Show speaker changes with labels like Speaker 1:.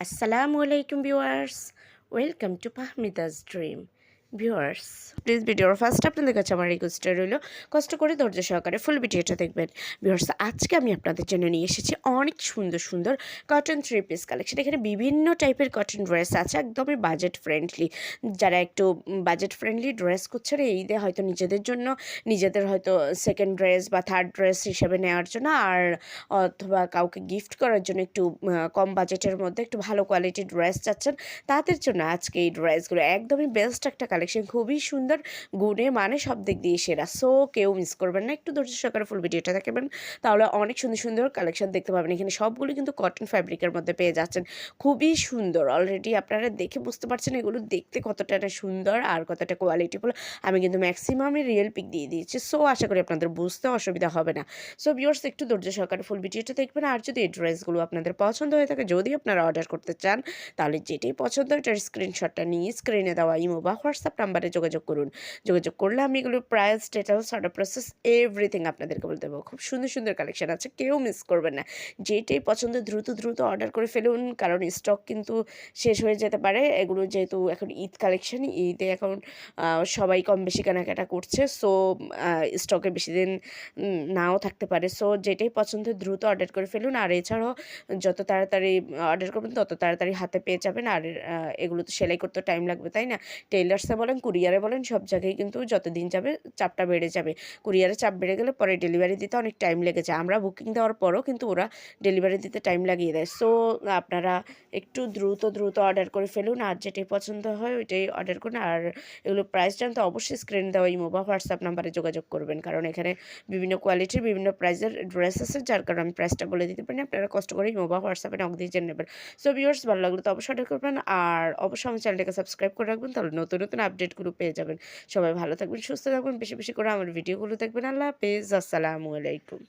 Speaker 1: আসসালামু আলাইকুম viewers, welcome to Fahmida's dream. Viewers, please ভিডিওর ফার্স্ট আপনাদের কাছে আমার রিকোয়েস্টটা রইল, কষ্ট করে ধৈর্য সহকারে ফুল ভিডিওটা দেখবেন। ভিউয়ার্স, আজকে আমি আপনাদের জন্য নিয়ে এসেছি অনেক সুন্দর সুন্দর কটন থ্রি পিস কালেকশন। এখানে বিভিন্ন টাইপের কটন ড্রেস আছে, একদমই বাজেট ফ্রেন্ডলি। যারা একটু বাজেট ফ্রেন্ডলি ড্রেস করছে এই ঈদে হয়তো নিজেদের জন্য, নিজেদের হয়তো সেকেন্ড ড্রেস বা থার্ড ড্রেস হিসেবে নেওয়ার জন্য, আর অথবা কাউকে গিফট করার জন্য একটু কম বাজেটের মধ্যে একটু ভালো কোয়ালিটির ড্রেস চাচ্ছেন, তাদের জন্য আজকে এই ড্রেসগুলো একদমই বেস্ট একটা কালেকশন। খুবই সুন্দর, গুণে মানে সব দিক দিয়ে সেরা। সো কেউ মিস করবেন না, একটু ধৈর্য সহকারে ফুল ভিডিওটা দেখবেন, তাহলে অনেক সুন্দর সুন্দর কালেকশন দেখতে পাবেন। এখানে সবগুলো কিন্তু কটন ফ্যাব্রিকের মধ্যে পেয়ে যাচ্ছেন, খুবই সুন্দর। অলরেডি আপনারা দেখে বুঝতে পারছেন এগুলো দেখতে কতটা সুন্দর আর কতটা কোয়ালিটিফুল। আমি কিন্তু ম্যাক্সিমামই রিয়েল পিক দিয়ে দিয়েছি, সো আশা করি আপনাদের বুঝতে অসুবিধা হবে না। সো ভিউয়ার্স, একটু ধৈর্য সহকারে ফুল ভিডিওটা দেখবেন। আর যদি এই ড্রেসগুলো আপনাদের পছন্দ হয়ে থাকে, যদি আপনারা অর্ডার করতে চান, তাহলে যেটাই পছন্দ এটার স্ক্রিনশটটা নিয়ে স্ক্রিনে দেওয়া ইমো বা হোয়াটসঅ্যাপ নাম্বারে যোগাযোগ করুন। যোগাযোগ করলে আমি এগুলো price, details, order process everything আপনাদেরকে বলে দেবো। খুব সুন্দর সুন্দর কালেকশন আছে, কেউ মিস করবেন না। যেটাই পছন্দ দ্রুত দ্রুত অর্ডার করে ফেলুন, কারণ স্টক কিন্তু শেষ হয়ে যেতে পারে। এগুলো যেহেতু এখন ঈদ কালেকশন, ঈদে এখন সবাই কম বেশি কেনাকাটা করছে, সো স্টকে বেশি দিন নাও থাকতে পারে। সো যেটাই পছন্দ দ্রুত অর্ডার করে ফেলুন। আর এছাড়াও যত তাড়াতাড়ি অর্ডার করবেন তত তাড়াতাড়ি হাতে পেয়ে যাবেন। আর এগুলো তো সেলাই করতে টাইম লাগবে, তাই না? টেইলার্সে বলেন, কুরিয়ারে বলেন, সব জায়গায় কিন্তু যত দিন যাবে চাপটা বেড়ে যাবে। কুরিয়ারে চাপ বেড়ে গেলে পরে ডেলিভারি দিতে অনেক টাইম লেগে যায়। আমরা বুকিং দেওয়ার পরও কিন্তু ওরা ডেলিভারি দিতে টাইম লাগিয়ে দেয়। সো আপনারা একটু দ্রুত দ্রুত অর্ডার করে ফেলুন, আর যেটাই পছন্দ হয় ওইটাই অর্ডার করুন। আর এগুলো প্রাইস জানতে অবশ্যই স্ক্রিন দেওয়া ইমো বা হোয়াটসঅ্যাপ নাম্বারে যোগাযোগ করবেন, কারণ এখানে বিভিন্ন কোয়ালিটির বিভিন্ন প্রাইসের ড্রেস আছে, যার কারণে আমি প্রাইসটা বলে দিতে পারি। আপনারা কষ্ট করে ইমো বা হোয়াটসঅ্যাপে নক দিয়ে জেনে নেবেন। সো ভিউয়ার্স, ভালো লাগলে তো অবশ্যই অর্ডার করবেন, আর অবশ্যই আমার চ্যানেলটাকে সাবস্ক্রাইব করে রাখবেন, তাহলে নতুন নতুন আপডেটগুলো পেয়ে যাবেন। সবাই ভালো থাকবেন, সুস্থ থাকবেন, বেশি বেশি করে আমার ভিডিওগুলো দেখবেন। আল্লাহ হাফেজ, আসসালামু আলাইকুম।